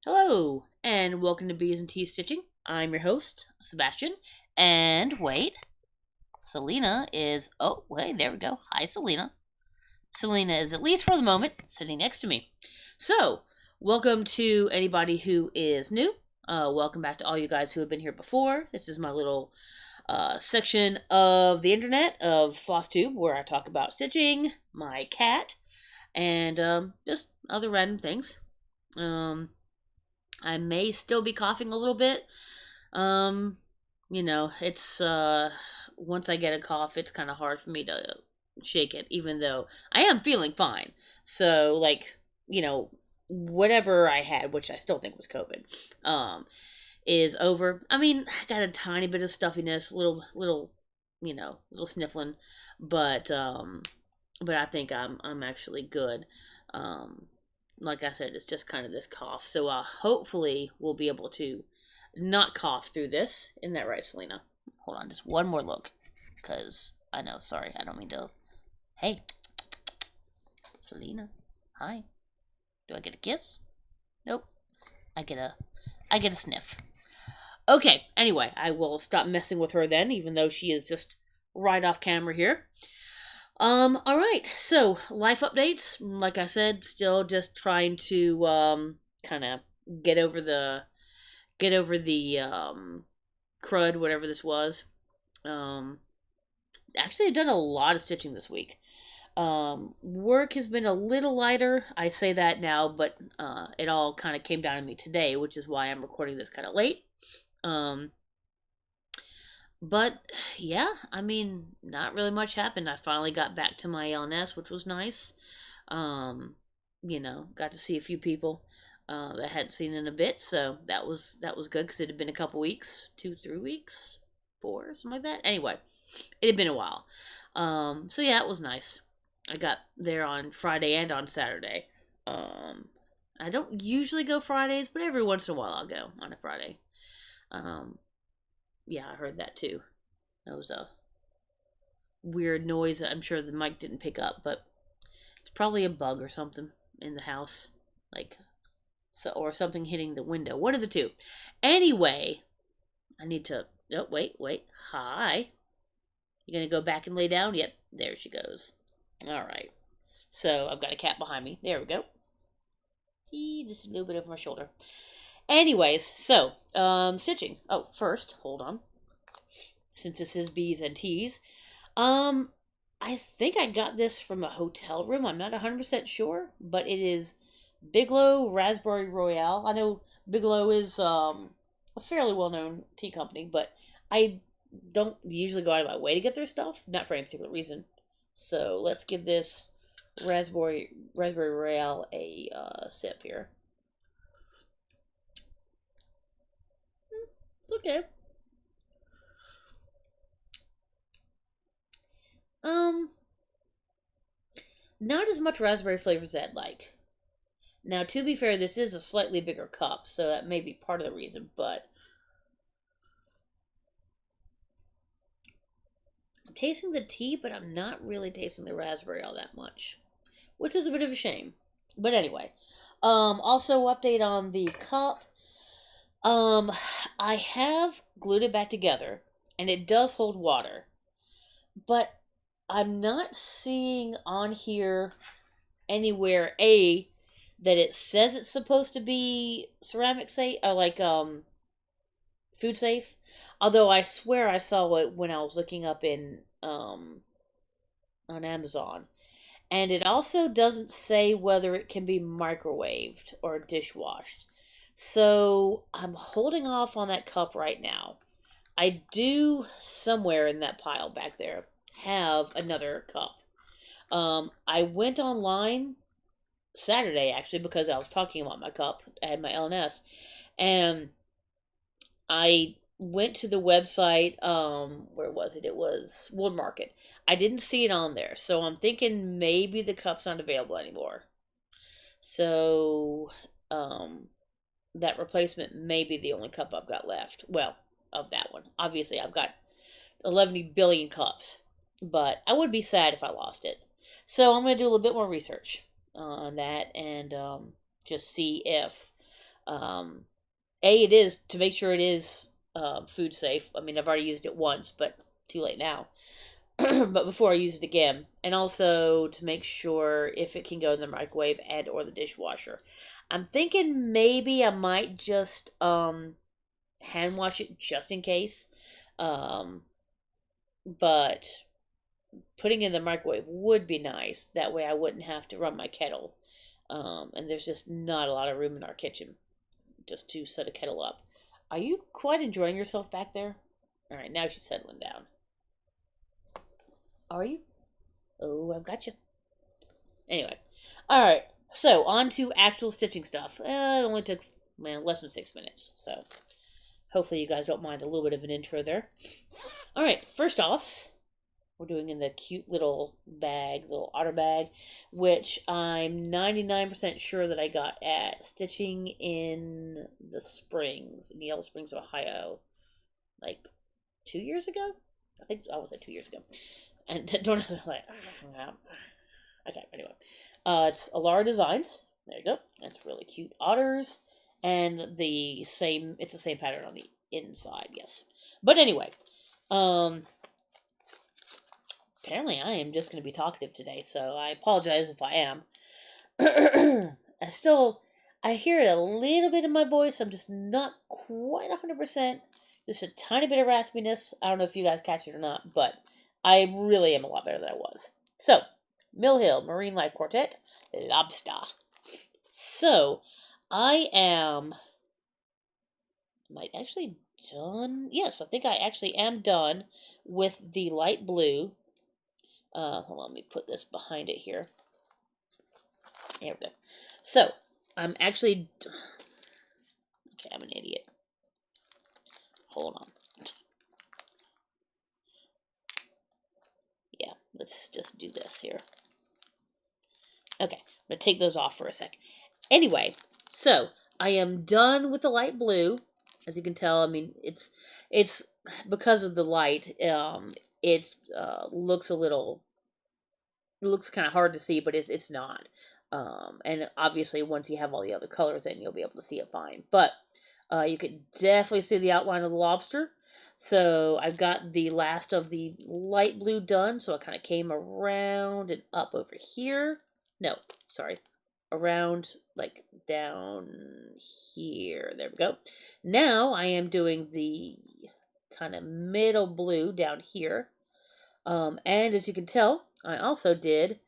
Hello, and welcome to Bees and Tea Stitching. I'm your host, Sebastian. And wait, Selena is. Oh, wait, there we go. Hi, Selena. Selena is, at least for the moment, sitting next to me. So, welcome to anybody who is new. Welcome back to all you guys who have been here before. This is my little section of the internet of Flosstube where I talk about stitching, my cat, and just other random things. I may still be coughing a little bit. Um, it's once I get a cough, it's kind of hard for me to shake it, even though I am feeling fine. So, whatever I had, which I still think was COVID, is over. I mean, I got a tiny bit of stuffiness, little sniffling, but I think I'm actually good. Um, like I said, it's just kind of this cough. So hopefully we'll be able to not cough through this. Isn't that right, Selena? Hold on, just one more look. Because I know, sorry, I don't mean to. Hey, Selena. Hi. Do I get a kiss? Nope. I get a sniff. Okay, anyway, I will stop messing with her then, even though she is just right off camera here. All right. So, life updates. Like I said, still just trying to kind of get over the crud, whatever this was. Um, Actually, I've done a lot of stitching this week. Work has been a little lighter. I say that now, but it all kind of came down to me today, which is why I'm recording this kind of late. Um, But yeah, I mean, not really much happened. I finally got back to my LNS, which was nice. Um, got to see a few people that I hadn't seen in a bit, so that was good because it had been a couple weeks, 2, 3 weeks, four, something like that. Anyway, it had been a while. So yeah, it was nice. I got there on Friday and on Saturday. Um, I don't usually go Fridays, but every once in a while I'll go on a Friday. Um, yeah, I heard that too. That was a weird noise that I'm sure the mic didn't pick up, but it's probably a bug or something in the house, like or something hitting the window. One of the two. Anyway, I need to. Oh, wait. Hi. You gonna go back and lay down? Yep, there she goes. All right. So I've got a cat behind me. There we go. Just a little bit over my shoulder. Anyways, so stitching. Oh, first, hold on. Since this is B's and T's, Um, I think I got this from a hotel room. I'm not 100% sure, but it is Bigelow Raspberry Royale. I know Bigelow is a fairly well-known tea company, but I don't usually go out of my way to get their stuff, not for any particular reason. So let's give this Raspberry Royale a sip here. It's okay. Um, Not as much raspberry flavors as I'd like. Now, to be fair, this is a slightly bigger cup, so that may be part of the reason, but I'm tasting the tea, but I'm not really tasting the raspberry all that much, which is a bit of a shame. But anyway, also update on the cup. Um, I have glued it back together, and it does hold water, but I'm not seeing on here anywhere that it says it's supposed to be ceramic safe, food safe. Although I swear I saw it when I was looking up in on Amazon. And it also doesn't say whether it can be microwaved or dishwashed. So I'm holding off on that cup right now. I do somewhere in that pile back there have another cup. I went online Saturday actually because I was talking about my cup. I had my LNS, and I went to the website. Where was it? It was Wood Market. I didn't see it on there, so I'm thinking maybe the cup's not available anymore. So, um, that replacement may be the only cup I've got left. Well, of that one. Obviously, I've got 11 billion cups, but I would be sad if I lost it. So I'm going to do a little bit more research on that and just see if It is to make sure it is food safe. I mean, I've already used it once, but too late now. But before I use it again, and also to make sure if it can go in the microwave and or the dishwasher. I'm thinking maybe I might just hand wash it just in case. Um, but putting it in the microwave would be nice. That way I wouldn't have to run my kettle. And there's just not a lot of room in our kitchen just to set a kettle up. Are you quite enjoying yourself back there? All right, now she's settling down. Are you? Oh, I've got you. Anyway, all right. So on to actual stitching stuff. It only took less than 6 minutes, so hopefully you guys don't mind a little bit of an intro there. All right, first off, we're doing in the cute little bag, little otter bag, which I'm 99% sure that I got at Stitching in the Springs, in Yellow Springs, Ohio, like 2 years ago. I think I was at 2 years ago, and don't like. Okay, anyway, it's Alara Designs. There you go. That's really cute otters, and it's the same pattern on the inside. Yes, but anyway, um, apparently I am just going to be talkative today, so I apologize if I am. I hear it a little bit in my voice. I'm just not quite 100%. Just a tiny bit of raspiness. I don't know if you guys catch it or not, but I really am a lot better than I was. So, Mill Hill Marine Life Quartet, Lobster. So, am I actually done? Yes, I think I actually am done with the light blue. Hold on, let me put this behind it here. There we go. So, I'm actually... Okay, I'm an idiot. Hold on. Yeah, let's just do this here. Okay, I'm going to take those off for a sec. Anyway, so, I am done with the light blue. As you can tell, I mean, it's because of the light, it looks a little... It looks kind of hard to see, but it's not. And obviously, once you have all the other colors in, you'll be able to see it fine. But you can definitely see the outline of the lobster. So I've got the last of the light blue done. So I kind of came around and up over here. No, sorry. Around, like, down here. There we go. Now I am doing the kind of middle blue down here. And as you can tell, I also did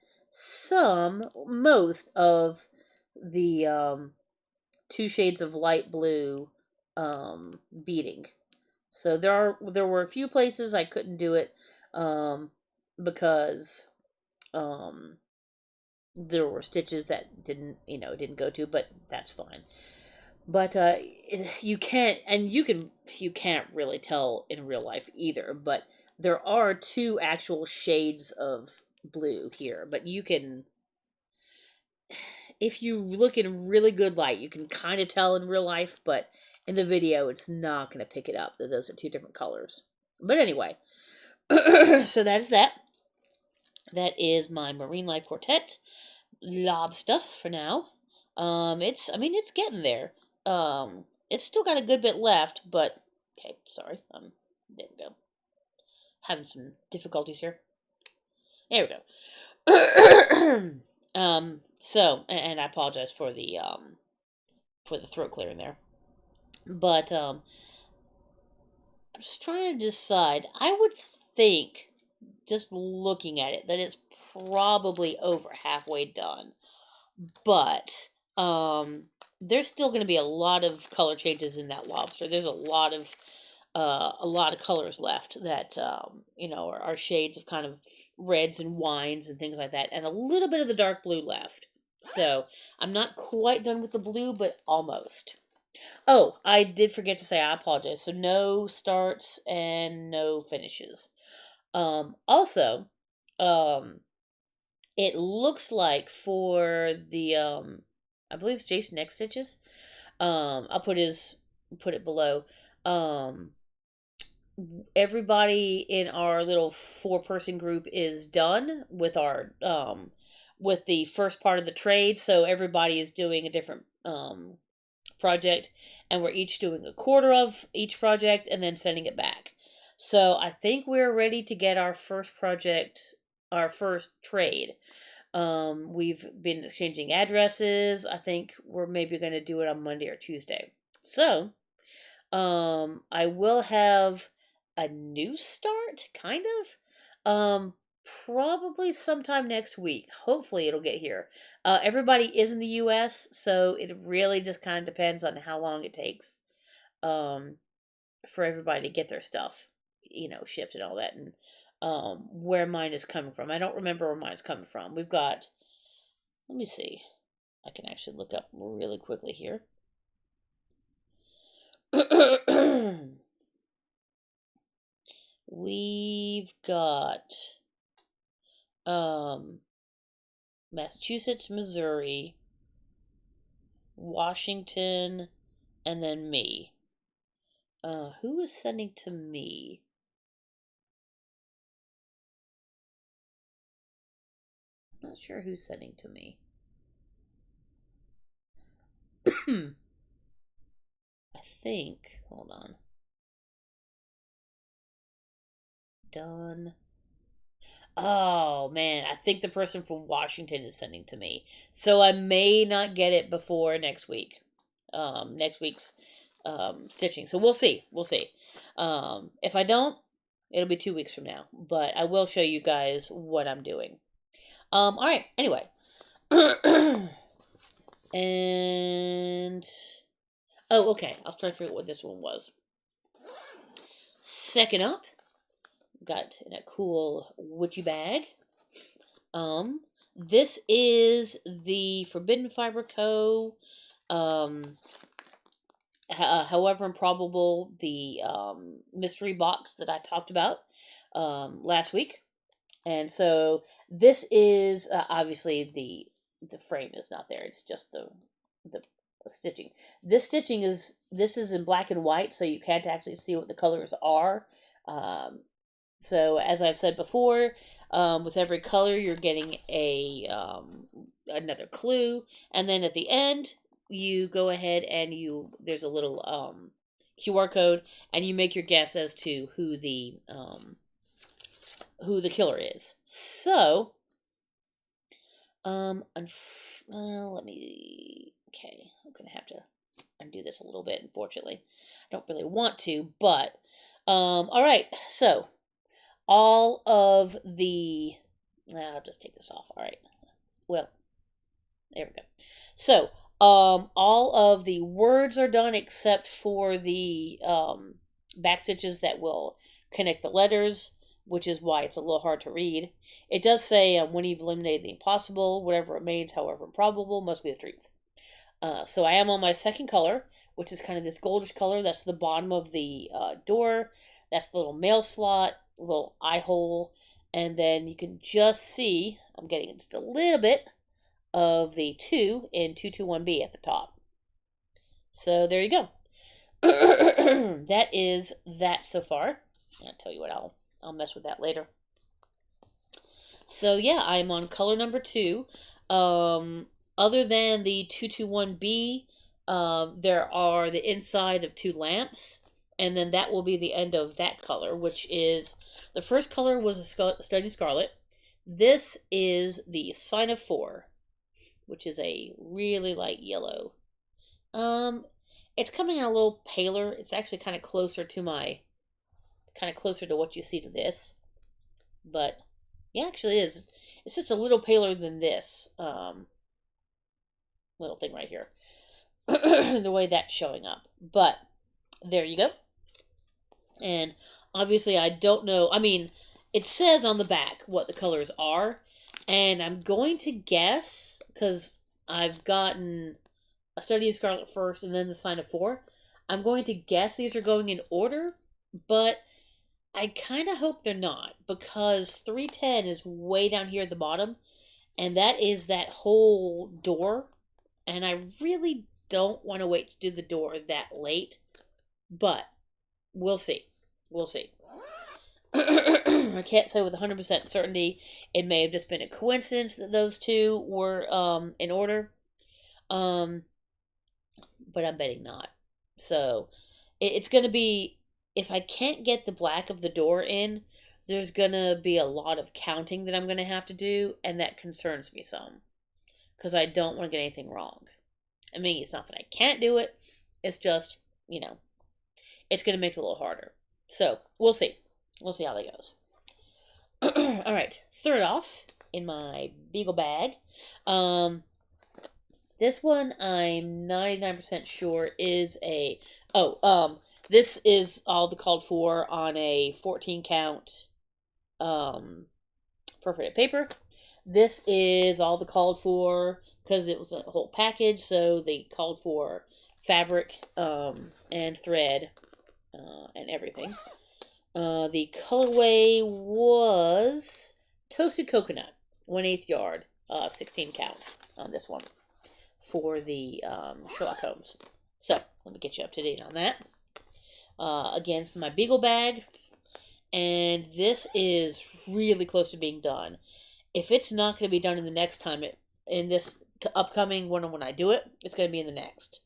most of the 2 shades of light blue beading. So there were a few places I couldn't do it because there were stitches that didn't go to, but that's fine. But you can't really tell in real life either. But there are 2 actual shades of blue here. But you can, if you look in really good light, you can kind of tell in real life. But in the video, it's not going to pick it up that those are 2 different colors. But anyway, so that's that. That is my Marine Life Quartet Lobster for now. It's getting there. It's still got a good bit left, but okay, sorry. There we go. Having some difficulties here. There we go. So, and I apologize for the throat clearing there. But I'm just trying to decide. I would think, just looking at it, that it's probably over halfway done. But there's still going to be a lot of color changes in that lobster. There's a lot of colors left that are shades of kind of reds and wines and things like that, and a little bit of the dark blue left. So I'm not quite done with the blue, but almost. Oh, I did forget to say, I apologize. So no starts and no finishes. Also, it looks like for the I believe it's Jason X Stitches. I'll put it below. Everybody in our little 4-person group is done with our with the first part of the trade, so everybody is doing a different project, and we're each doing a quarter of each project and then sending it back. So I think we're ready to get our first project, our first trade. We've been exchanging addresses. I think we're maybe going to do it on Monday or Tuesday. So, I will have a new start, kind of. Probably sometime next week. Hopefully, it'll get here. Everybody is in the U.S., so it really just kind of depends on how long it takes, um, for everybody to get their stuff, shipped and all that, and where mine is coming from. I don't remember where mine's coming from. We've got. Let me see. I can actually look up really quickly here. We've got Massachusetts, Missouri, Washington, and then me. Who is sending to me? I'm not sure who's sending to me. I think. Hold on. Done. Oh man, I think the person from Washington is sending to me. So I may not get it before next week. Next week's stitching. So we'll see. We'll see. If I don't, it'll be 2 weeks from now. But I will show you guys what I'm doing. Alright, anyway. And oh, okay. I was trying to figure out what this one was. Second up, got in a cool witchy bag. This is the Forbidden Fiber Co. However Improbable, the mystery box that I talked about last week. And so this is obviously the frame is not there. It's just the stitching. This is in black and white, so you can't actually see what the colors are. So as I've said before, with every color you're getting another clue, and then at the end you go ahead and there's a little QR code, and you make your guess as to who the killer is. So let me. Okay, I'm gonna have to undo this a little bit. Unfortunately, I don't really want to, but all right. So all of the. I'll just take this off. All right. Well, there we go. So all of the words are done except for the back stitches that will connect the letters, which is why it's a little hard to read. It does say, when you've eliminated the impossible, whatever remains, however improbable, must be the truth. So I am on my second color, which is kind of this goldish color. That's the bottom of the door. That's the little mail slot, little eye hole. And then you can just see, I'm getting just a little bit of the 2 in 221B at the top. So there you go. That is that so far. I'll tell you what, I'll mess with that later. So yeah, I'm on color number 2. Other than the 221B, there are the inside of 2 lamps, and then that will be the end of that color, which is, the first color was a Study Scarlet. This is the Sign of 4, which is a really light yellow. It's coming out a little paler. It's actually kind of closer to what you see to this. But yeah, actually it is. It's just a little paler than this little thing right here. The way that's showing up. But there you go. And obviously I don't know. I mean, it says on the back what the colors are. And I'm going to guess, because I've gotten a Study of Scarlet first and then the Sign of 4. I'm going to guess these are going in order, but I kind of hope they're not, because 310 is way down here at the bottom, and that is that whole door, and I really don't want to wait to do the door that late, but we'll see. We'll see. I can't say with 100% certainty. It may have just been a coincidence that those two were in order. but I'm betting not. So it's going to be, if I can't get the black of the door in, there's going to be a lot of counting that I'm going to have to do, and that concerns me some because I don't want to get anything wrong. I mean, it's not that I can't do it, it's just, it's going to make it a little harder. So we'll see. We'll see how that goes. All right, third off in my beagle bag. This one I'm 99% sure is a. This is all the called for on a 14 count perforated paper. This is all the called for because it was a whole package, so they called for fabric and thread and everything. The colorway was Toasted Coconut, 1/8 yard, 16 count on this one for the Sherlock Holmes. So, let me get you up to date on that. Again, for my beagle bag, and this is really close to being done. If it's not going to be done in the next time, in this upcoming one when I do it, it's going to be in the next.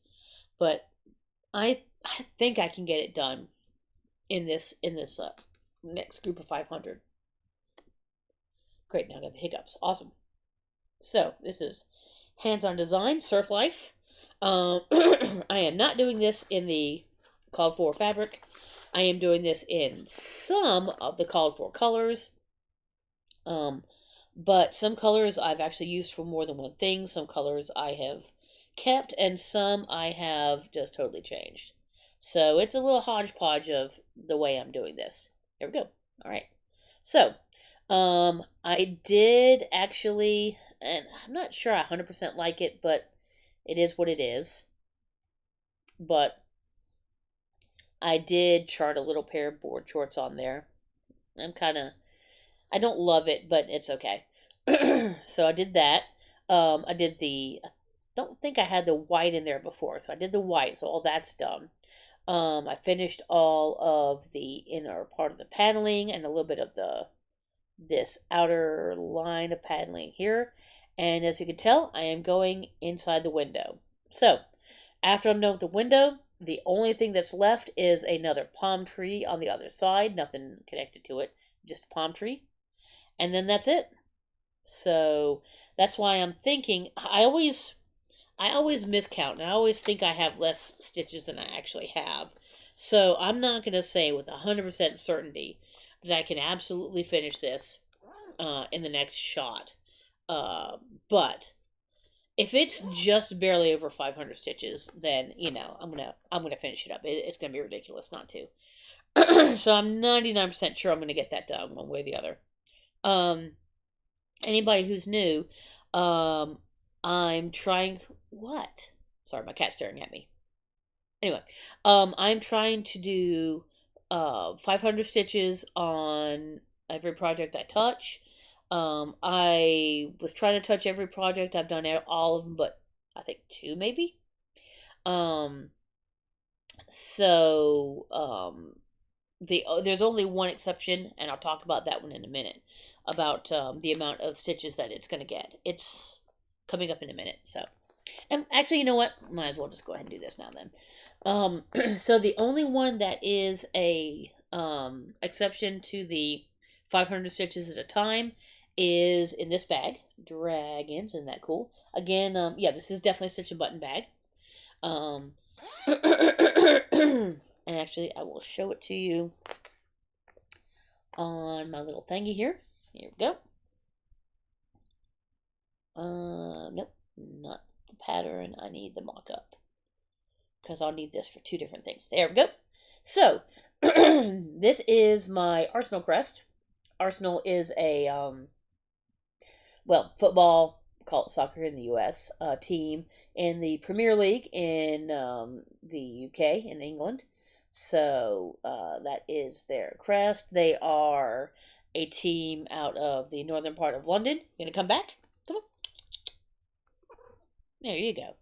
But I think I can get it done in this next group of 500. Great, now I got the hiccups. Awesome. So this is hands-on design, surf life. I am not doing this in the called for fabric. I am doing this in some of the called for colors. But some colors I've actually used for more than one thing. Some colors I have kept, and some I have just totally changed. So it's a little hodgepodge of the way I'm doing this. There we go. All right. So, I did actually, and I'm not sure I 100% like it, but it is what it is. But I did chart a little pair of board shorts on there. I don't love it, but it's okay. So I did that. I don't think I had the white in there before, so I did the white, so all that's done. I finished all of the inner part of the paneling and a little bit of this outer line of paneling here. And as you can tell, I am going inside the window. So, after I'm done with the window, the only thing that's left is another palm tree on the other side. Nothing connected to it, just a palm tree. And then that's it. So, that's why I'm thinking, I always miscount, and I always think I have less stitches than I actually have. So I'm not going to say with 100% certainty that I can absolutely finish this in the next shot. But if it's just barely over 500 stitches, then I'm gonna finish it up. It's gonna be ridiculous not to. So I'm 99% sure I'm gonna get that done one way or the other. Anybody who's new, I'm trying. What? Sorry, my cat's staring at me. Anyway, I'm trying to do 500 stitches on every project I touch. I was trying to touch every project. I've done all of them, but I think 2 maybe. There's only one exception, and I'll talk about that one in a minute, about the amount of stitches that it's going to get. It's coming up in a minute, so. And actually, you know what? Might as well just go ahead and do this now then. So the only one that is a exception to the 500 stitches at a time is in this bag. Dragons, isn't that cool? Again, yeah, this is definitely a stitch and button bag. And actually, I will show it to you on my little thingy here. Here we go. Nope, not the pattern. I need the mock-up, because I'll need this for 2 different things. There we go. So, this is my Arsenal crest. Arsenal is a, football, call it soccer in the U.S., team in the Premier League in the U.K., in England. So, that is their crest. They are a team out of the northern part of London. You gonna come back? Come on. There you go.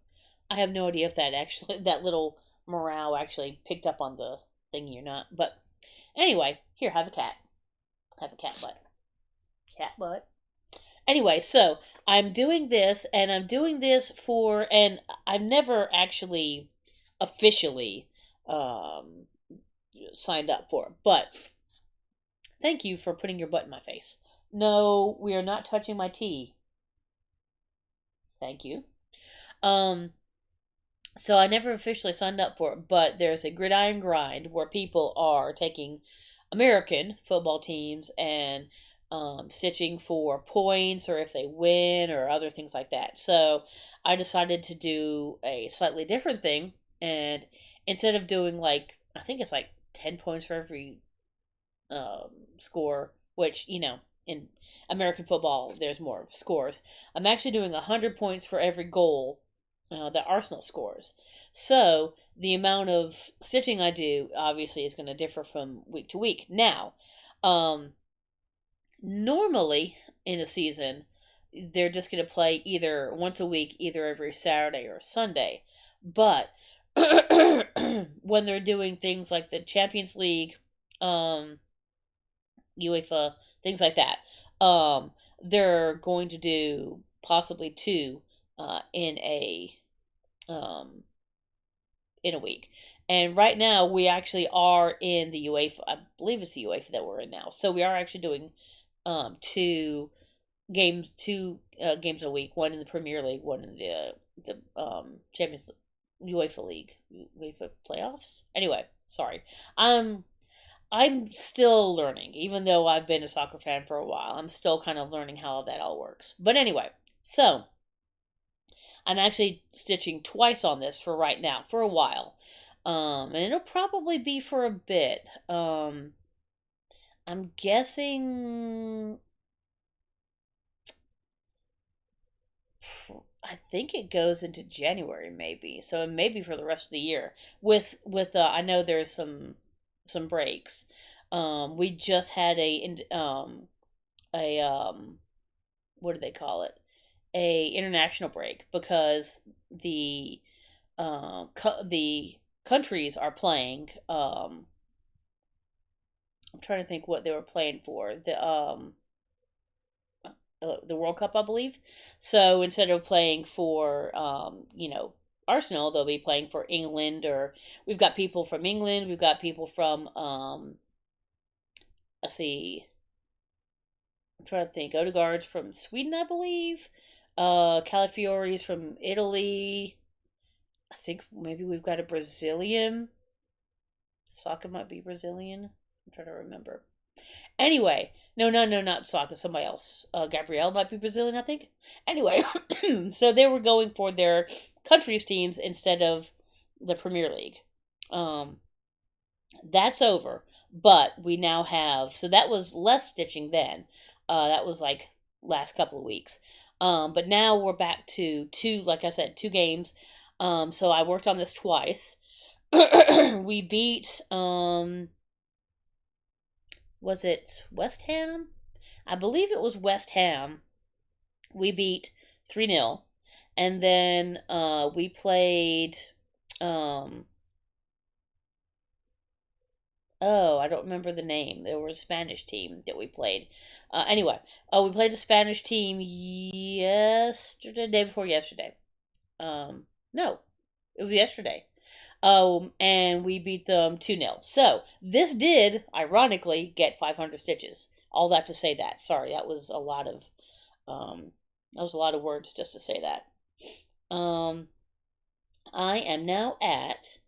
I have no idea if that little morale actually picked up on the thingy or not. But anyway, here, have a cat. Have a cat butt. Cat butt. Anyway, so I'm doing this, and I'm doing this and I've never actually officially um, signed up for. But thank you for putting your butt in my face. No, we are not touching my tea. Thank you. Um, so I never officially signed up for it, but there's a gridiron grind where people are taking American football teams and stitching for points or if they win or other things like that. So I decided to do a slightly different thing, and instead of doing like I think it's like 10 points for every score, which in American football there's more scores. I'm actually doing 100 points for every goal that Arsenal scores. So the amount of stitching I do obviously is going to differ from week to week. Now, um, normally in a season, they're just going to play either once a week, either every Saturday or Sunday. But when they're doing things like the Champions League, um, UEFA, things like that, they're going to do possibly two in um, a week. And right now, we actually are in the UEFA. I believe it's the UEFA that we're in now. So we are actually doing two games a week. One in the Premier League, one in the Champions UEFA League, UEFA playoffs. Anyway, sorry. I'm still learning, even though I've been a soccer fan for a while. I'm still kind of learning how that all works. But anyway, so I'm actually stitching twice on this for right now, for a while. And it'll probably be for a bit. I'm guessing. I think it goes into January, maybe. So maybe for the rest of the year. I know there's some breaks. We just had a what do they call it? A international break because the countries are playing. I'm trying to think what they were playing for the World Cup, I believe. So instead of playing for Arsenal, they'll be playing for England, or we've got people from England, we've got people from let's see, I'm trying to think. Odegaard's from Sweden, I believe. Calafiori's from Italy. I think maybe we've got a Brazilian. Saka might be Brazilian. I'm trying to remember. Anyway, no, not Saka, somebody else. Gabrielle might be Brazilian, I think. Anyway, so they were going for their country's teams instead of the Premier League. Um, that's over, but we now have. So that was less stitching then. That was like last couple of weeks. But now we're back to two, like I said, two games. So I worked on this twice. We beat was it West Ham? I believe it was West Ham. We beat 3-0. And then we played um oh, I don't remember the name. There was a Spanish team that we played. Anyway, we played a Spanish team yesterday, day before yesterday. No, it was yesterday. And we beat them 2-0. So this did, ironically, get 500 stitches. All that to say that. Sorry, um, that was a lot of words just to say that. Um, I am now at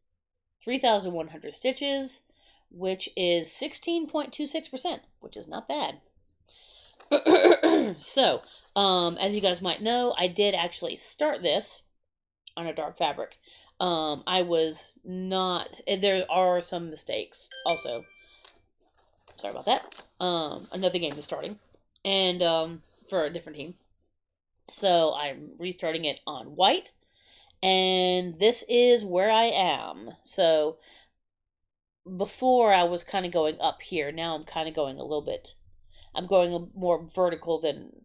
3,100 stitches, which is 16.26%, which is not bad. So, as you guys might know, I did actually start this on a dark fabric. I was not. There are some mistakes. Also, sorry about that. Another game is starting, and for a different team. So I'm restarting it on white, and this is where I am. So before I was kind of going up here. Now I'm kind of going a little bit. I'm going more vertical than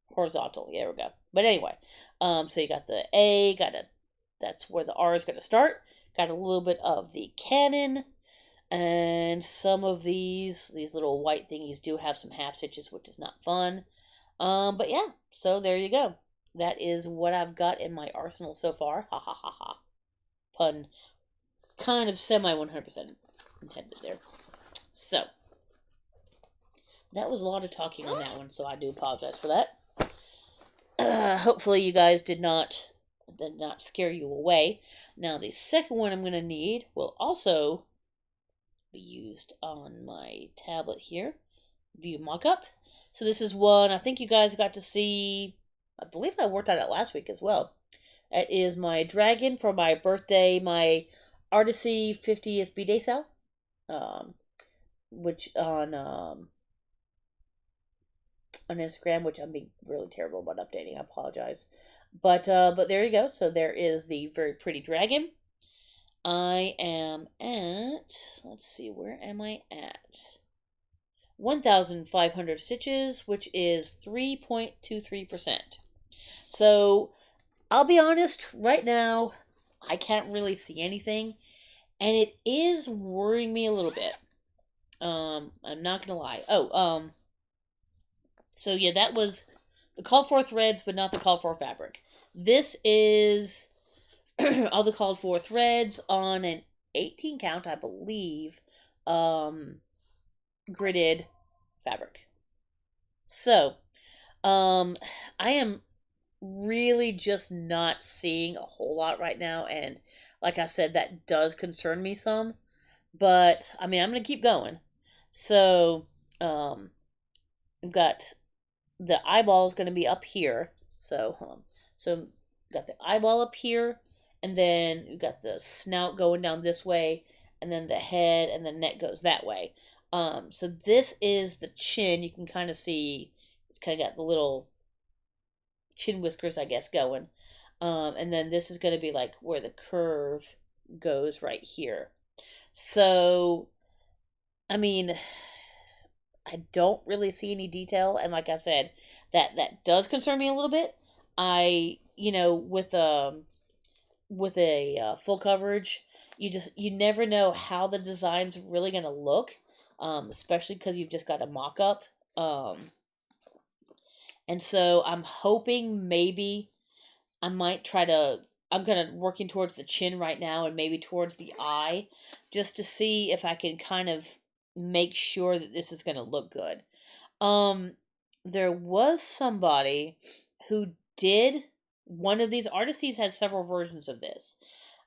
horizontal. Yeah, there we go. But anyway, so you got the A, that's where the R is going to start. Got a little bit of the cannon, and some of these little white thingies do have some half stitches, which is not fun. But yeah, so there you go. That is what I've got in my arsenal so far. Ha ha ha ha. Pun kind of semi 100% intended there. So, that was a lot of talking on that one, so I do apologize for that. Hopefully you guys did not scare you away. Now, the second one I'm going to need will also be used on my tablet here. View mockup. So this is one I think you guys got to see. I believe I worked on it last week as well. It is my dragon for my birthday, my Artcy 50th B-Day sale. Which on Instagram, which I'm being really terrible about updating. I apologize. But there you go. So there is the very pretty dragon. I am at, let's see, where am I at? 1,500 stitches, which is 3.23%. So, I'll be honest, right now, I can't really see anything, and it is worrying me a little bit. I'm not gonna lie. So yeah, that was the called for threads, but not the called for fabric. This is all the called for threads on an 18 count, I believe, gridded fabric. So, I am really just not seeing a whole lot right now, and like I said, that does concern me some. But I mean, I'm gonna keep going. So, I've got the eyeball is gonna be up here. So got the eyeball up here, and then you got the snout going down this way, and then the head and the neck goes that way. So this is the chin. You can kind of see it's kind of got the little chin whiskers, I guess, going. And then this is going to be like where the curve goes right here. So, I mean, I don't really see any detail, and like I said, that does concern me a little bit. With full coverage, you never know how the design's really gonna look, especially because you've just got a mock up. And so I'm hoping maybe I might try to. I'm kind of working towards the chin right now and maybe towards the eye just to see if I can kind of make sure that this is going to look good. There was somebody who did one of these. Artcy's had several versions of this.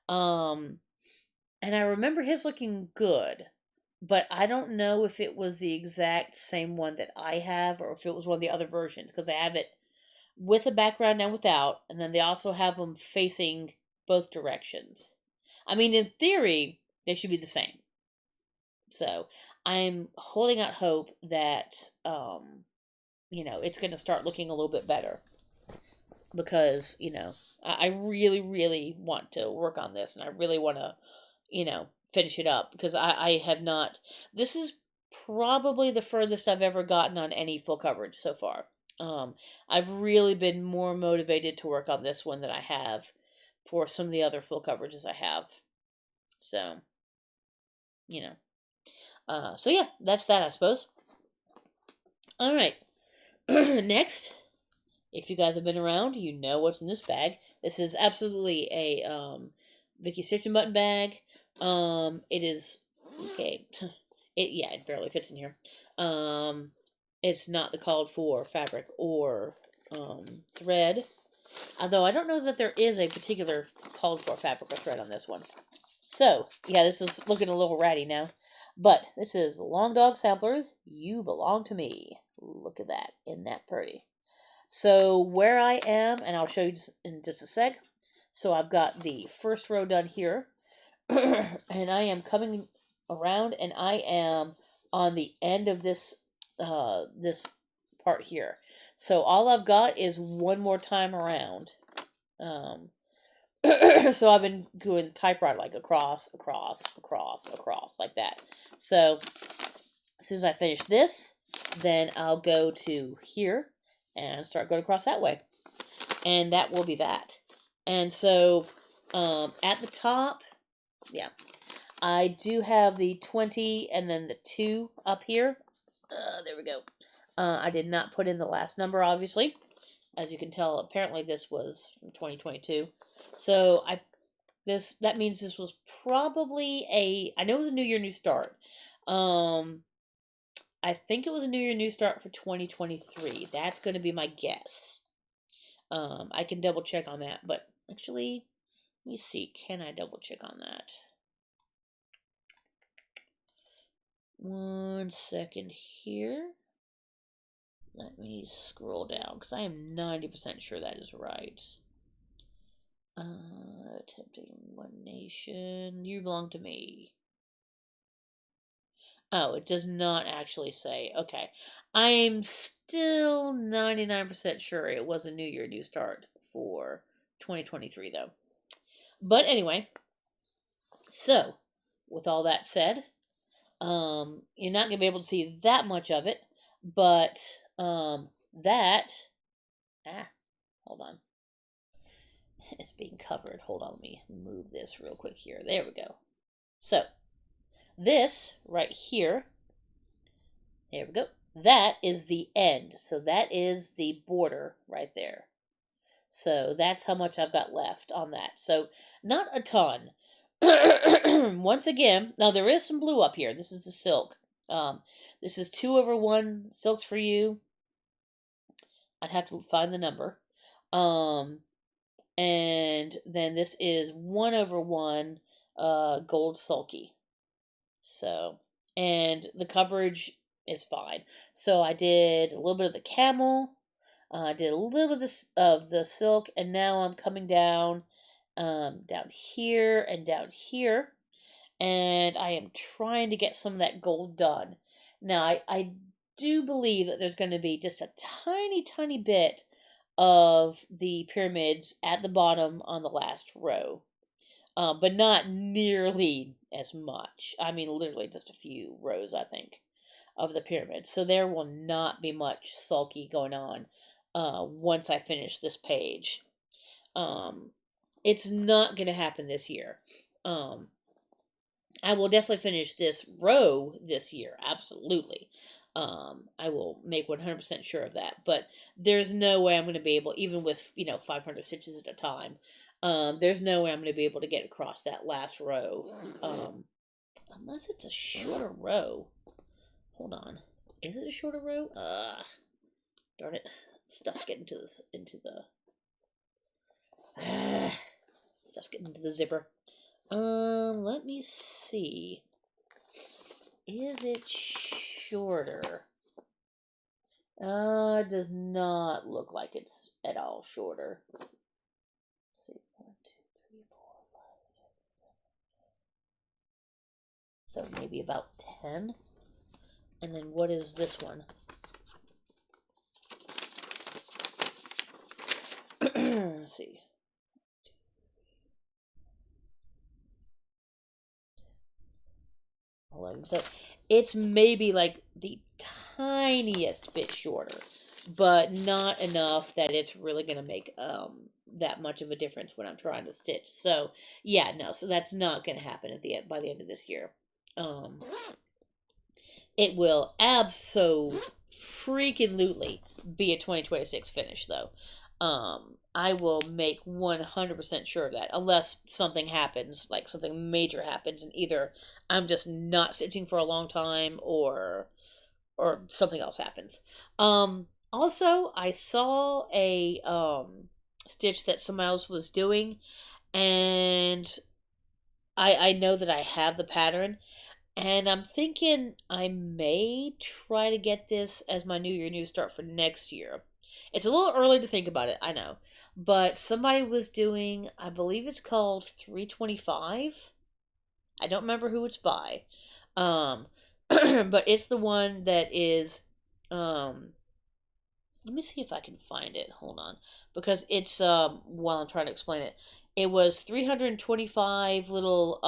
And I remember his looking good, but I don't know if it was the exact same one that I have or if it was one of the other versions because I have it with a background and without, and then they also have them facing both directions. I mean, in theory, they should be the same. So I'm holding out hope that it's going to start looking a little bit better because I really, really want to work on this, and I really want to finish it up because I have not. This is probably the furthest I've ever gotten on any full coverage so far. I've really been more motivated to work on this one than I have for some of the other full coverages I have. So, so yeah, that's that, I suppose. All right. Next, if you guys have been around, you know what's in this bag. This is absolutely a Vicky Stitch and Button bag. It is okay. It barely fits in here. It's not the called for fabric or thread. Although I don't know that there is a particular called for fabric or thread on this one. So, yeah, this is looking a little ratty now. But this is Long Dog Samplers, You Belong to Me. Look at that. Isn't that pretty? So where I am, and I'll show you in just a sec. So I've got the first row done here. And I am coming around, and I am on the end of this this part here. So all I've got is one more time around. So I've been doing the typewriter like across, like that. So as soon as I finish this, then I'll go to here and start going across that way. And that will be that. And so at the top, yeah, I do have the 20 and then the 2 up here. There we go. I did not put in the last number, obviously. As you can tell, apparently this was from 2022. So that means this was probably I know it was a New Year, New Start. Um, I think it was a New Year, New Start for 2023. That's going to be my guess. I can double check on that, but actually, let me see. Can I double check on that? 1 second here. Let me scroll down because I am 90% sure that is right. Attempting One Nation. You belong to me. Oh, it does not actually say. Okay. I am still 99% sure it was a New Year, New Start for 2023, though. But anyway, so with all that said, you're not going to be able to see that much of it, but that. Hold on. It's being covered. Hold on, let me move this real quick here. There we go. So, this right here, there we go. That is the end. So that is the border right there. So that's how much I've got left on that. So not a ton. Once again, now there is some blue up here. This is the silk. This is 2/1 silks for you. I'd have to find the number. And then this is 1/1 gold sulky. So, and the coverage is fine. So I did a little bit of the camel, I did a little bit of the silk, and now I'm coming down, down here and down here, and I am trying to get some of that gold done. Now I do believe that there's going to be just a tiny, tiny bit of the pyramids at the bottom on the last row. But not nearly as much. I mean, literally just a few rows, I think, of the pyramid. So there will not be much sulky going on once I finish this page. It's not going to happen this year. I will definitely finish this row this year, absolutely. I will make 100% sure of that. But there's no way I'm going to be able, even with 500 stitches at a time. There's no way I'm going to be able to get across that last row, unless it's a shorter row. Hold on, is it a shorter row? Darn it, stuff's getting into the stuff's getting into the zipper. Let me see. Is it shorter? Does not look like it's at all shorter. Let's see, 1, 2, 3, 4, 5, 6, 7. So maybe about 10. And then what is this one? Let's see. 11. So it's maybe like the tiniest bit shorter, but not enough that it's really going to make that much of a difference when I'm trying to stitch. So yeah, no, so that's not going to happen at the end by the end of this year. It will freaking-lutely be a 2026 finish, though. I will make 100% sure of that, unless something happens, like something major happens, and either I'm just not stitching for a long time, or something else happens. Also, I saw a stitch that somebody else was doing, and I know that I have the pattern, and I'm thinking I may try to get this as my New Year, New Start for next year. It's a little early to think about it, I know. But somebody was doing, I believe it's called 325. I don't remember who it's by. But it's the one that is, let me see if I can find it. Hold on. Because it's, while I'm trying to explain it, it was 325 little,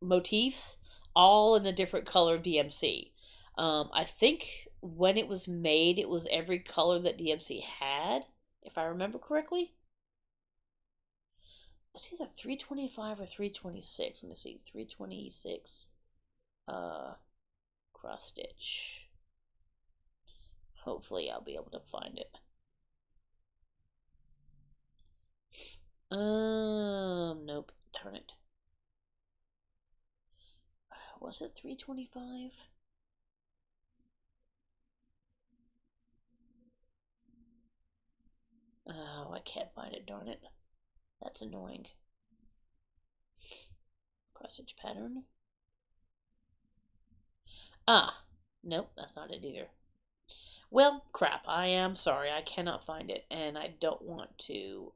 motifs, all in a different color DMC. I think when it was made, it was every color that DMC had, if I remember correctly. It's either 325 or 326. Let me see. 326 cross stitch. Hopefully I'll be able to find it. Nope. Darn it. Was it 325? Oh, I can't find it, darn it. That's annoying. Cross stitch pattern. Ah, nope, that's not it either. Well, crap, I am sorry, I cannot find it, and I don't want to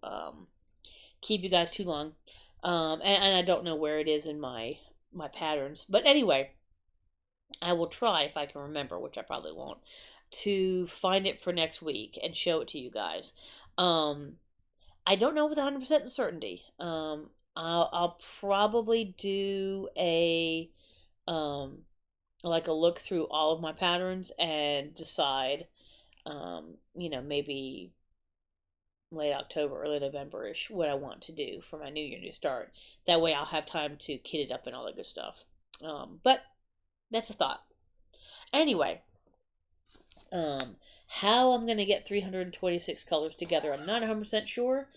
keep you guys too long. And I don't know where it is in my patterns. But anyway, I will try if I can remember, which I probably won't, to find it for next week and show it to you guys. I don't know with 100% certainty. I'll probably do um, like a look through all of my patterns and decide, maybe late October, early November-ish, what I want to do for my New Year, New Start. That way I'll have time to kit it up and all that good stuff. But that's a thought. Anyway, how I'm going to get 326 colors together, I'm not 100% sure,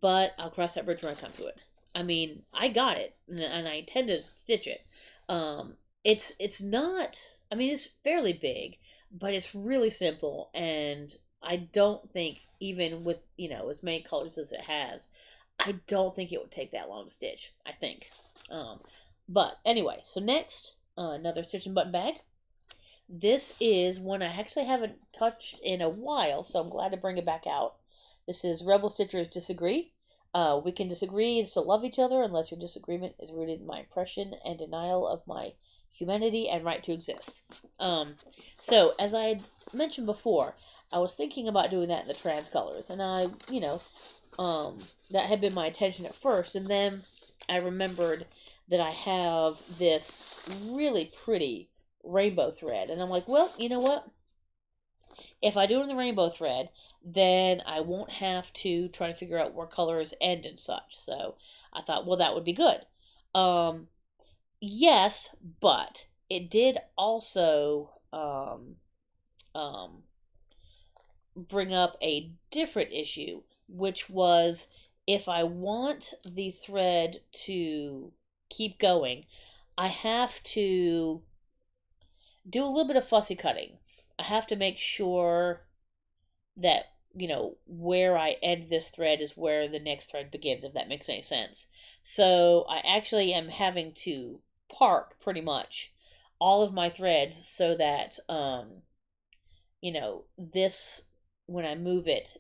but I'll cross that bridge when I come to it. I mean, I got it, and I intend to stitch it. It's not. I mean, it's fairly big, but it's really simple, and I don't think even with as many colors as it has, I don't think it would take that long to stitch. I think. But anyway, so next, another stitch and button bag. This is one I actually haven't touched in a while, so I'm glad to bring it back out. This is Rebel Stitchers Disagree. We can disagree and still love each other unless your disagreement is rooted in my oppression and denial of my humanity and right to exist. So, as I mentioned before, I was thinking about doing that in the trans colors, and that had been my intention at first, and then I remembered that I have this really pretty rainbow thread, and I'm like, well, you know what? If I do it in the rainbow thread, then I won't have to try to figure out where colors end and such. So I thought, well, that would be good. Yes, but it did also um, bring up a different issue, which was if I want the thread to keep going, I have to do a little bit of fussy cutting. I have to make sure that, where I end this thread is where the next thread begins, if that makes any sense. So I actually am having to park pretty much all of my threads so that, this, when I move it,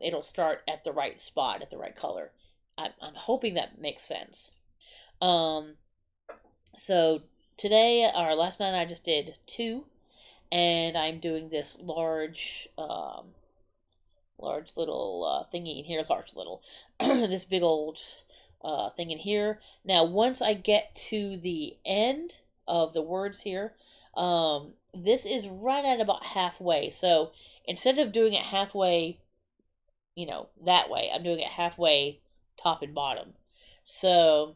it'll start at the right spot, at the right color. I'm hoping that makes sense. Um, so today, or last night, I just did two, and I'm doing this large little thingy in here, large little, this big old thing in here. Now, once I get to the end of the words here, this is right at about halfway. So instead of doing it halfway, that way, I'm doing it halfway top and bottom. So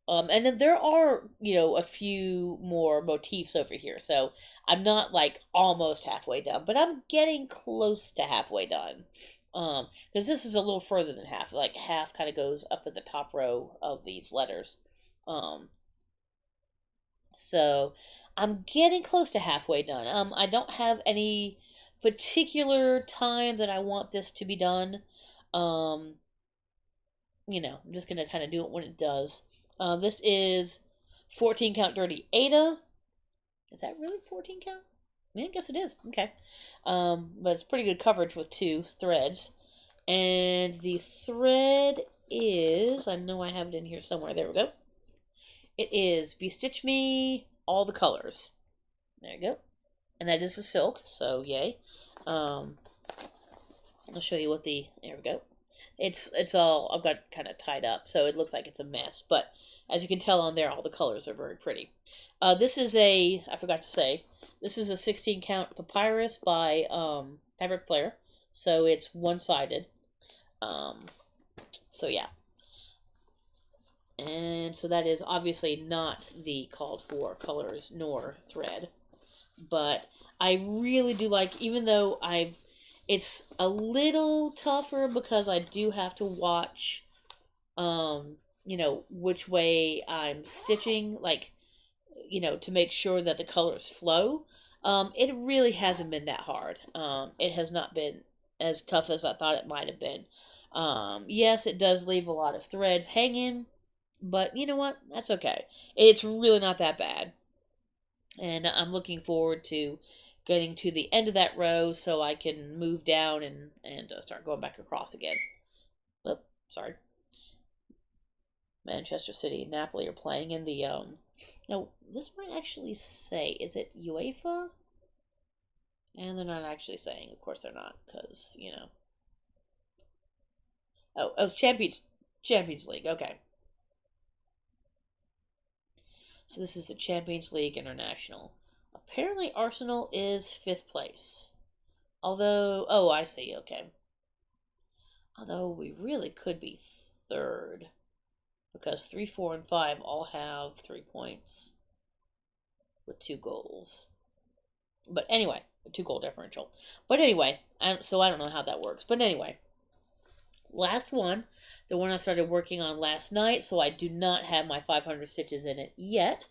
and then there are, a few more motifs over here. So I'm not like almost halfway done, but I'm getting close to halfway done. Because this is a little further than half. Like half kind of goes up at the top row of these letters. Um, so I'm getting close to halfway done. I don't have any particular time that I want this to be done. Um, I'm just gonna kind of do it when it does. This is 14 count dirty Ada. Is that really 14 count? Yeah, I guess it is. Okay. But it's pretty good coverage with two threads. And the thread is, I know I have it in here somewhere. There we go. It is Bestitch Me All the Colors. There you go. And that is a silk, so yay. I'll show you what there we go. It's all, I've got kind of tied up, so it looks like it's a mess. But as you can tell on there, all the colors are very pretty. This is I forgot to say, this is a 16 count papyrus by Fabric Flare. So it's one-sided. So yeah. And so that is obviously not the called for colors nor thread. But I really do like, even though it's a little tougher because I do have to watch which way I'm stitching, like, to make sure that the colors flow. It really hasn't been that hard. It has not been as tough as I thought it might have been. Yes, it does leave a lot of threads hanging, but you know what? That's okay. It's really not that bad. And I'm looking forward to getting to the end of that row so I can move down and start going back across again. Oh, sorry. Manchester City and Napoli are playing in the now this might actually say, is it UEFA? And they're not actually saying, of course they're not, because oh, it's Champions League. Okay, so this is the Champions League International. Apparently Arsenal is 5th place. Although, oh, I see. Okay. Although we really could be 3rd, because 3, 4, and 5 all have 3 points with 2 goals. But anyway, a 2-goal differential. But anyway, so I don't know how that works. But anyway, last one, the one I started working on last night, so I do not have my 500 stitches in it yet.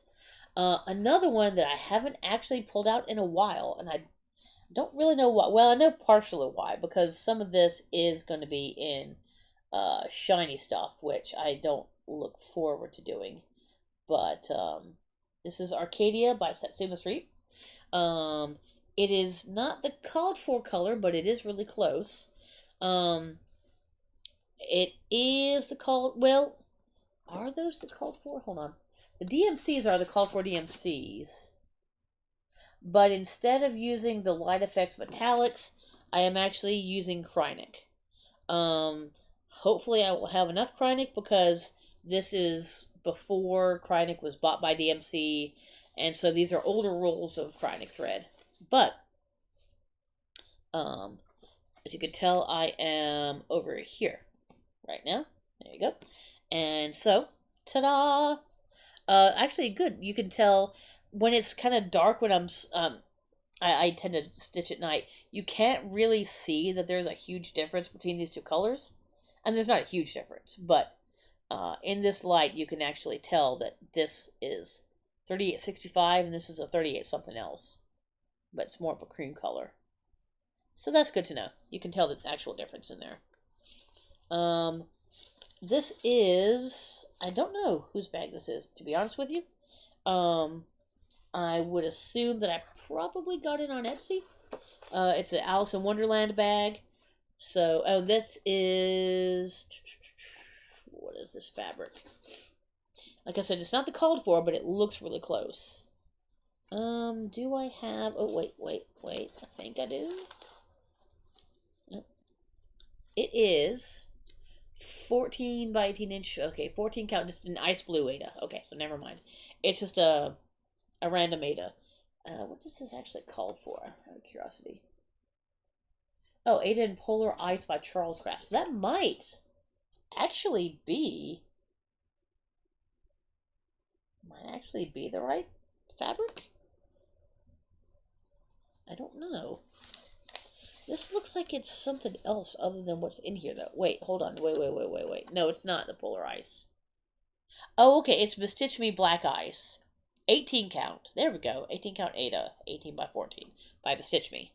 Another one that I haven't actually pulled out in a while, and I don't really know why. Well, I know partially why, because some of this is going to be in shiny stuff, which I don't look forward to doing. But this is Arcadia by Satsuma Street. It is not the called for color, but it is really close. It is the called, well, are those the called for? Hold on. The DMCs are the called for DMCs. But instead of using the light effects metallics, I am actually using Krynic. Hopefully I will have enough Krynic, because this is before Krynic was bought by DMC, and so these are older rolls of Krynic thread. But as you can tell, I am over here right now. There you go. And so, ta-da! Actually, good. You can tell when it's kind of dark, when I tend to stitch at night, you can't really see that there's a huge difference between these two colors. And there's not a huge difference, but in this light, you can actually tell that this is 3865 and this is a 38 something else. But it's more of a cream color. So that's good to know. You can tell the actual difference in there. This is, I don't know whose bag this is, to be honest with you. I would assume that I probably got it on Etsy. It's an Alice in Wonderland bag. So, oh, this is, what is this fabric? Like I said, it's not the called for, but it looks really close. Do I have, oh, wait. I think I do. It is 14 by 18 inch. Okay, 14 count, just an ice blue Ada. Okay, so never mind. It's just a random Ada. What does this actually call for? Out of curiosity. Oh, Ada in Polar Ice by Charles Craft. So that might actually be the right fabric. I don't know. This looks like it's something else other than what's in here, though. Wait, hold on. Wait. No, it's not the Polar Ice. Oh, okay. It's Bestitch Me Black Ice. 18 count. There we go. 18 count Ada. 18 by 14 by Bestitch Me.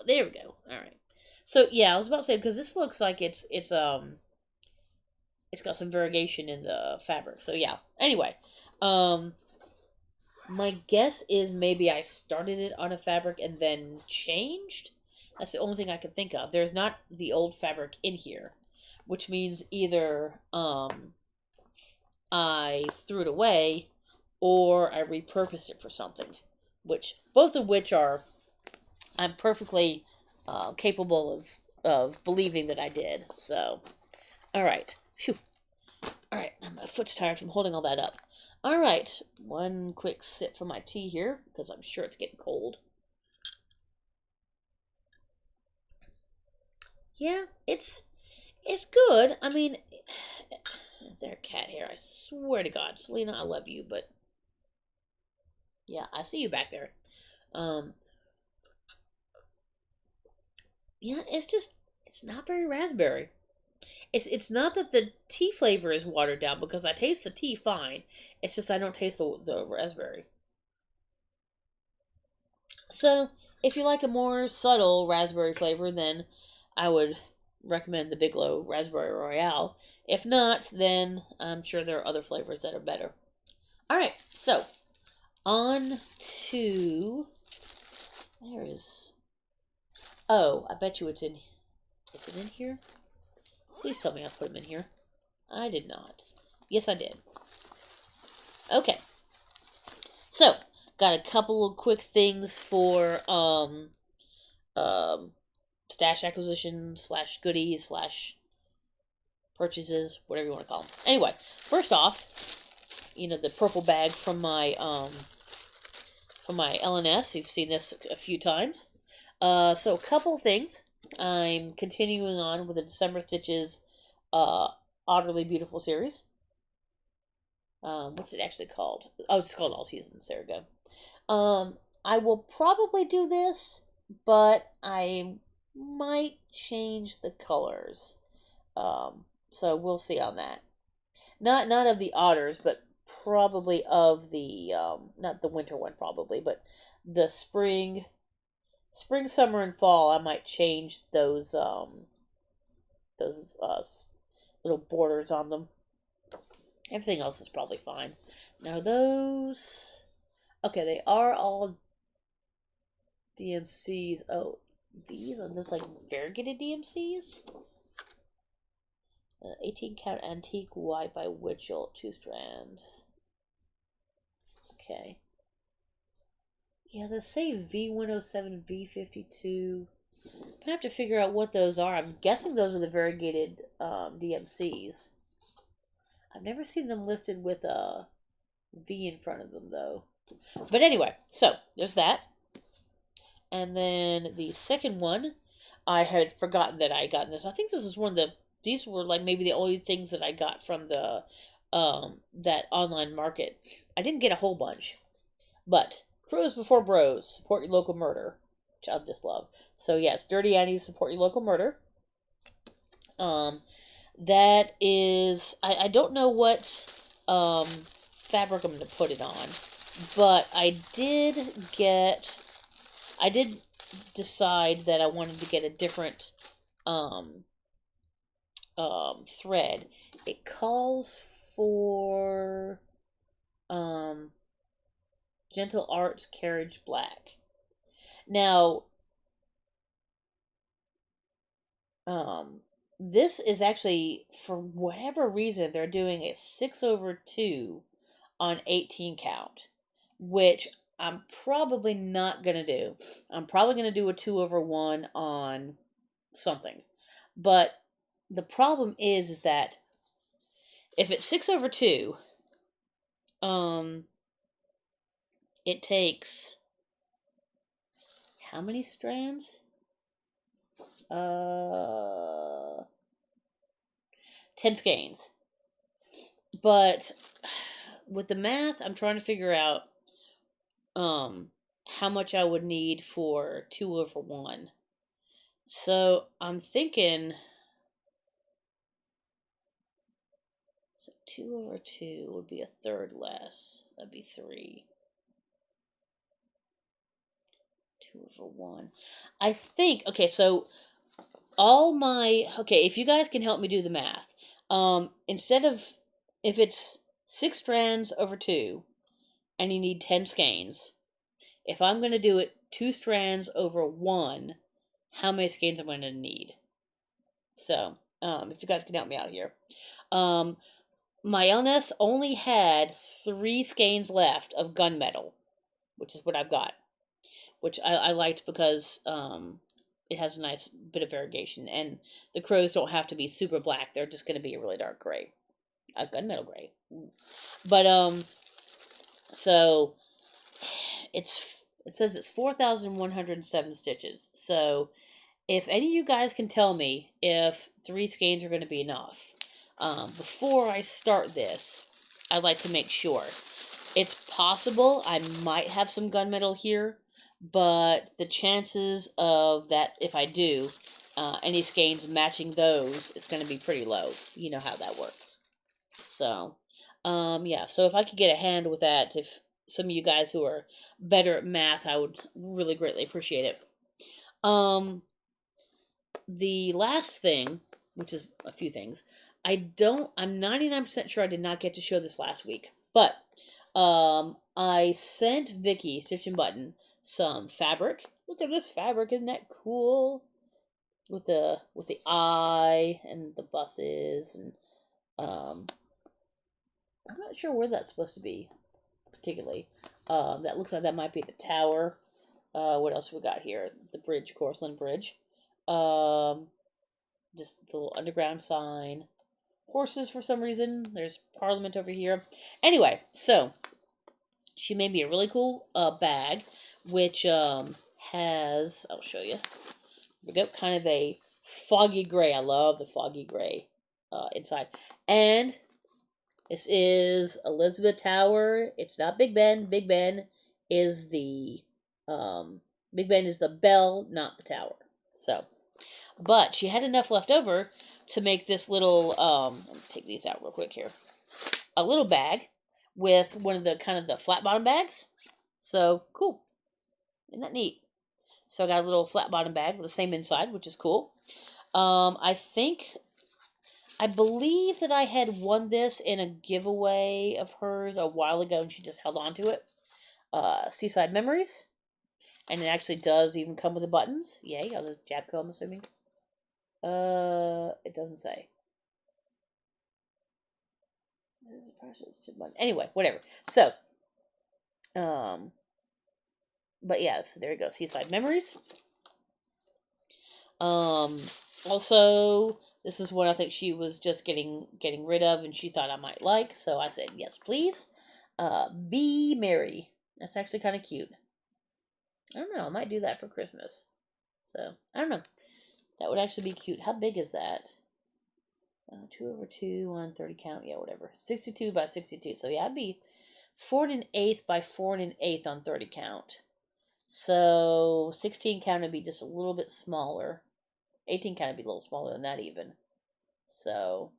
There we go. All right. So yeah, I was about to say, because this looks like it's got some variegation in the fabric. So yeah. Anyway, my guess is maybe I started it on a fabric and then changed. That's the only thing I can think of. There's not the old fabric in here, which means either I threw it away or I repurposed it for something. Both of which are, I'm perfectly capable of believing that I did. So, all right. Phew. All right, my foot's tired from holding all that up. All right, one quick sip for my tea here, because I'm sure it's getting cold. Yeah, it's good. I mean, is there a cat here? I swear to God, Selena, I love you, but yeah, I see you back there. Yeah, it's not very raspberry. It's not that the tea flavor is watered down, because I taste the tea fine. It's just I don't taste the raspberry. So, if you like a more subtle raspberry flavor, then I would recommend the Bigelow Raspberry Royale. If not, then I'm sure there are other flavors that are better. Alright, so on to. There is. Oh, I bet you it's in. Is it in here? Please tell me I put them in here. I did not. Yes, I did. Okay. So, got a couple of quick things for um stash acquisition slash goodies slash purchases, whatever you want to call them. Anyway, first off, the purple bag from my LNS. You've seen this a few times. So a couple of things. I'm continuing on with the December Stitches Utterly Beautiful series. What's it actually called? Oh, it's called All Seasons. There we go. I will probably do this, but I might change the colors. So we'll see on that. Not of the otters, but probably of the not the winter one probably, but the spring, summer, and fall. I might change those little borders on them. Everything else is probably fine. Now those, okay, they are all DMCs. Oh, these are those like variegated DMCs. 18 count antique white by Witchell, 2 strands. Okay. Yeah, they say V107, V52. I have to figure out what those are. I'm guessing those are the variegated DMCs. I've never seen them listed with a V in front of them, though. But anyway, so there's that. And then the second one, I had forgotten that I had gotten this. I think this is one of the, these were like maybe the only things that I got from the, that online market. I didn't get a whole bunch. But Crows Before Bros, support your local murder, which I just love. So yes, Dirty Annie's support your local murder. That is, I don't know what fabric I'm going to put it on, but I did decide that I wanted to get a different thread. It calls for Gentle Arts Carriage Black. Now, this is actually, for whatever reason, they're doing a 6/2 on 18 count, which I'm probably not going to do. I'm probably going to do a 2/1 on something. But the problem is that if it's 6/2, it takes how many strands? 10 skeins. But with the math, I'm trying to figure out how much I would need for 2/1. So I'm thinking, so 2/2 would be a third less. That'd be 3. 2/1. I think, okay, so okay, if you guys can help me do the math, instead of, if it's 6 strands over 2 and you need 10 skeins, if I'm going to do it 2 strands over 1, how many skeins am I going to need? So, if you guys can help me out here. My LNS only had 3 skeins left of gunmetal, which is what I've got, which I liked because it has a nice bit of variegation, and the crows don't have to be super black. They're just going to be a really dark gray, a gunmetal gray. But so it says it's 4,107 stitches. So if any of you guys can tell me if 3 skeins are going to be enough, before I start this, I'd like to make sure. It's possible I might have some gunmetal here, but the chances of that, if I do, any skeins matching those is going to be pretty low. You know how that works. So, yeah. So if I could get a hand with that, if some of you guys who are better at math, I would really greatly appreciate it. The last thing, which is a few things, I'm 99% sure I did not get to show this last week, but I sent Vicky, Stitch and Button, some fabric. Look at this fabric, isn't that cool? With the eye and the buses, and um I'm not sure where that's supposed to be particularly. That looks like that might be the tower. What else we got here? The bridge, Corseland Bridge. Um, just the little underground sign. Horses for some reason. There's Parliament over here. Anyway, so she made me a really cool bag, which has, I'll show you. We got kind of a foggy gray. I love the foggy gray inside. And this is Elizabeth Tower. It's not Big Ben. Is the Big Ben is the bell, not the tower. So, but she had enough left over to make this little. Let me take these out real quick here. A little bag with one of the kind of the flat bottom bags. So cool. Isn't that neat? So I got a little flat bottom bag with the same inside, which is cool. I believe that I had won this in a giveaway of hers a while ago, and she just held on to it. Seaside Memories. And it actually does even come with the buttons. Yay, on the Jabco, I'm assuming. It doesn't say. This is anyway, whatever. So, but yeah, so there we go. Seaside Memories. Also, this is one I think she was just getting rid of, and she thought I might like. So I said, yes, please. Be Merry. That's actually kind of cute. I don't know. I might do that for Christmas. So, I don't know. That would actually be cute. How big is that? 2/2 on 30 count. Yeah, whatever. 62 by 62. So, yeah, I'd be 4 1/8 by 4 1/8 on 30 count. So, 16 count would be just a little bit smaller. 18 count would be a little smaller than that even. So,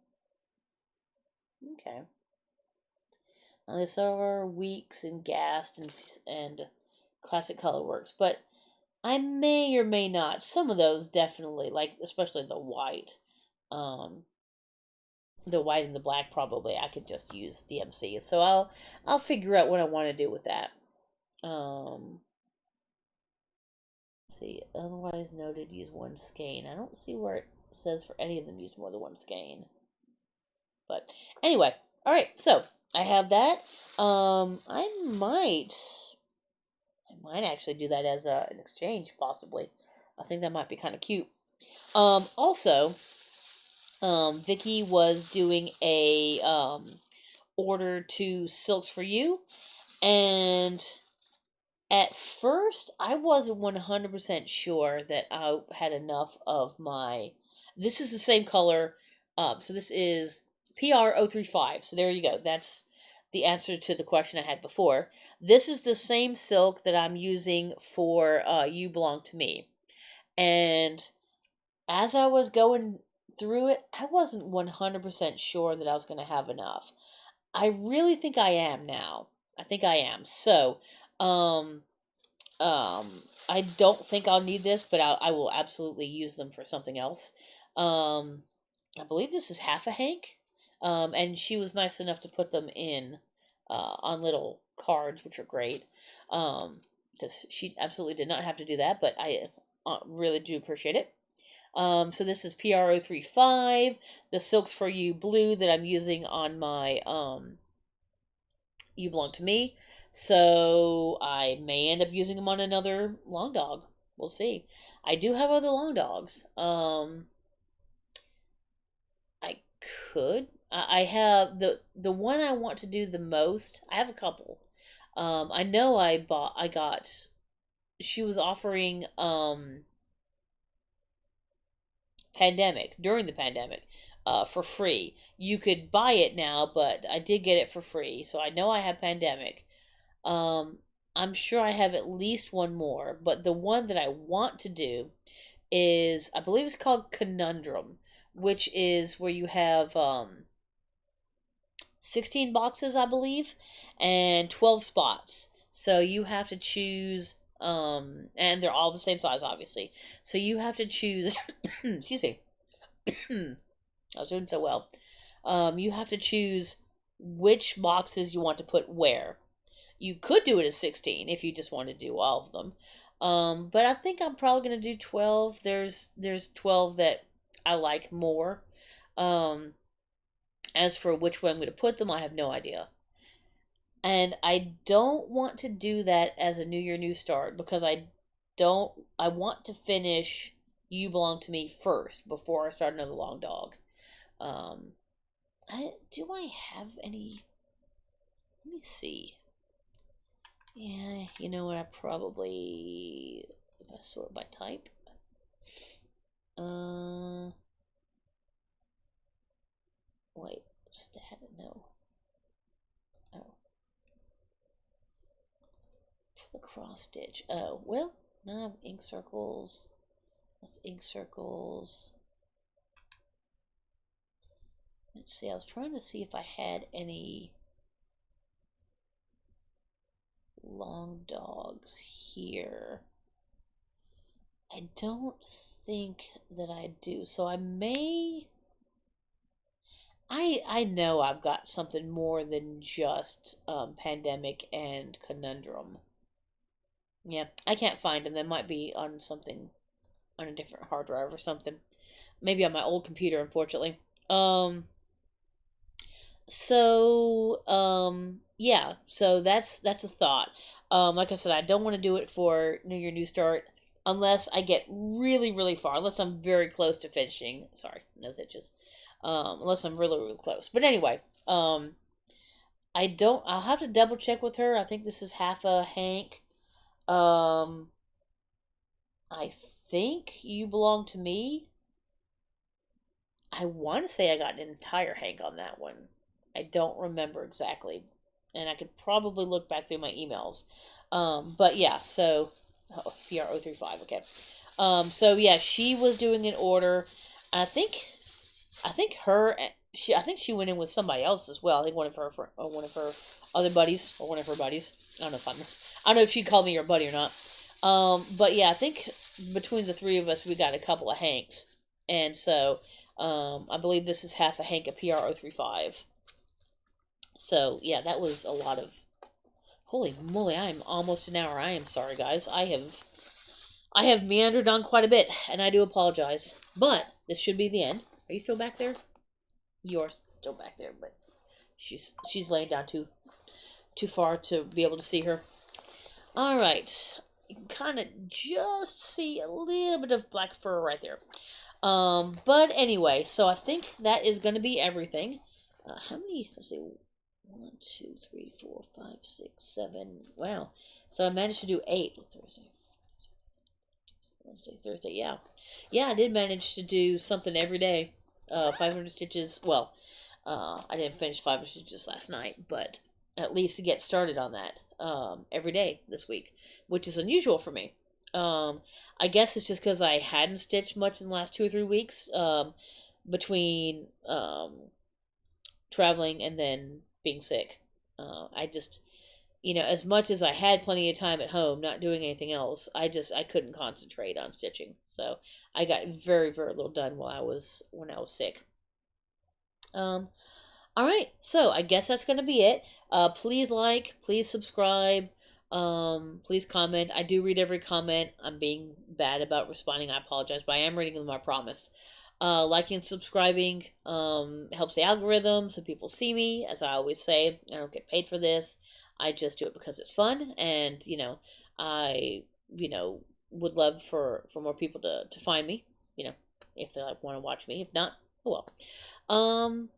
okay. Now, this are Weeks and Gast and Classic Color Works, but I may or may not. Some of those definitely, like especially the white, the white and the black. Probably I could just use DMC. So I'll figure out what I want to do with that. See, otherwise noted, use one skein. I don't see where it says for any of them use more than one skein. But anyway, all right. So I have that. I might actually do that as an exchange, possibly. I think that might be kind of cute. Also, Vicky was doing a order to Silks for You, and at first I wasn't 100% sure that I had enough of my. This is the same color, so this is PR035. So there you go. That's the answer to the question I had before. This is the same silk that I'm using for You Belong to Me, and as I was going through it, I wasn't 100% sure that I was going to have enough. I really think I am now. I think I am. So, um, um, I don't think I'll need this, but I will absolutely use them for something else. I believe this is half a hank. And she was nice enough to put them in on little cards, which are great. Because she absolutely did not have to do that, but I really do appreciate it. So this is PR035, the Silks for You blue that I'm using on my You Belong to Me. So I may end up using them on another long dog. We'll see. I do have other long dogs. I could. I have the one I want to do the most. I have a couple. I know I got. She was offering during the pandemic for free. You could buy it now, but I did get it for free, so I know I have pandemic. um I'm sure I have at least one more, but the one that I want to do is, I believe it's called Conundrum, which is where you have 16 boxes, I believe, and 12 spots. So you have to choose, and they're all the same size, obviously. So you have to choose, excuse me, I was doing so well. You have to choose which boxes you want to put where. You could do it as 16 if you just want to do all of them. But I think I'm probably going to do 12. There's 12 that I like more. Um, as for which way I'm going to put them, I have no idea. And I don't want to do that as a New Year, New Start because I want to finish You Belong to Me first before I start another long dog. Um, do I have any? Let me see. Yeah, you know what? I probably, if I sort by type. Uh, wait, stat? No. Oh, for the cross stitch. Oh, well, now I have ink circles. That's ink circles. Let's see. I was trying to see if I had any long dogs here. I don't think that I do. So I may. I know I've got something more than just pandemic and conundrum. Yeah, I can't find them. They might be on something on a different hard drive or something. Maybe on my old computer, unfortunately. Um, yeah, so that's a thought. Like I said, I don't want to do it for New Year New Start unless I get really really far, unless I'm very close to finishing. Sorry, no stitches. Unless I'm really really close. But anyway, I don't. I'll have to double check with her. I think this is half a Hank. Um, I think You Belong to Me. I want to say I got an entire Hank on that one. I don't remember exactly, and I could probably look back through my emails. But yeah, so oh, PR035. Okay. So yeah, she was doing an order. I think I think she went in with somebody else as well. I think one of her other buddies or one of her buddies. I don't know if she called me her buddy or not. But yeah, I think between the three of us, we got a couple of Hanks, and so I believe this is half a Hank of PR035. So yeah, that was a lot of. Holy moly! I am almost an hour. I am sorry, guys. I have meandered on quite a bit, and I do apologize. But this should be the end. Are you still back there? You're still back there, but she's laying down too far to be able to see her. All right, you can kind of just see a little bit of black fur right there. But anyway, so I think that is going to be everything. How many? Let's see. 1, 2, 3, 4, 5, 6, 7. Wow. So I managed to do 8 Thursday. Wednesday, Thursday. Yeah. Yeah, I did manage to do something every day. 500 stitches. Well, I didn't finish 500 stitches last night, but at least to get started on that every day this week, which is unusual for me. I guess it's just because I hadn't stitched much in the last 2 or 3 weeks between traveling and then being sick. I just, as much as I had plenty of time at home, not doing anything else, I couldn't concentrate on stitching. So I got very very little done when I was sick. Um, all right, so I guess that's gonna be it. Please like, please subscribe, please comment. I do read every comment. I'm being bad about responding. I apologize, but I am reading them. I promise. Liking and subscribing helps the algorithm so people see me. As I always say, I don't get paid for this. I just do it because it's fun, and I would love for more people to find me. If they like want to watch me. If not, oh well. Um,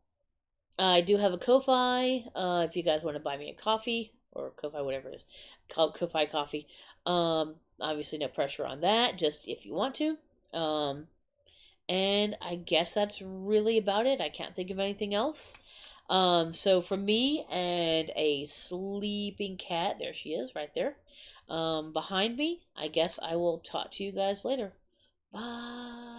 I do have a Ko-fi. If you guys want to buy me a coffee or Ko-fi, whatever it is, called Ko-fi coffee. Obviously no pressure on that. Just if you want to. And I guess that's really about it. I can't think of anything else. So for me and a sleeping cat, there she is, right there, behind me. I guess I will talk to you guys later. Bye.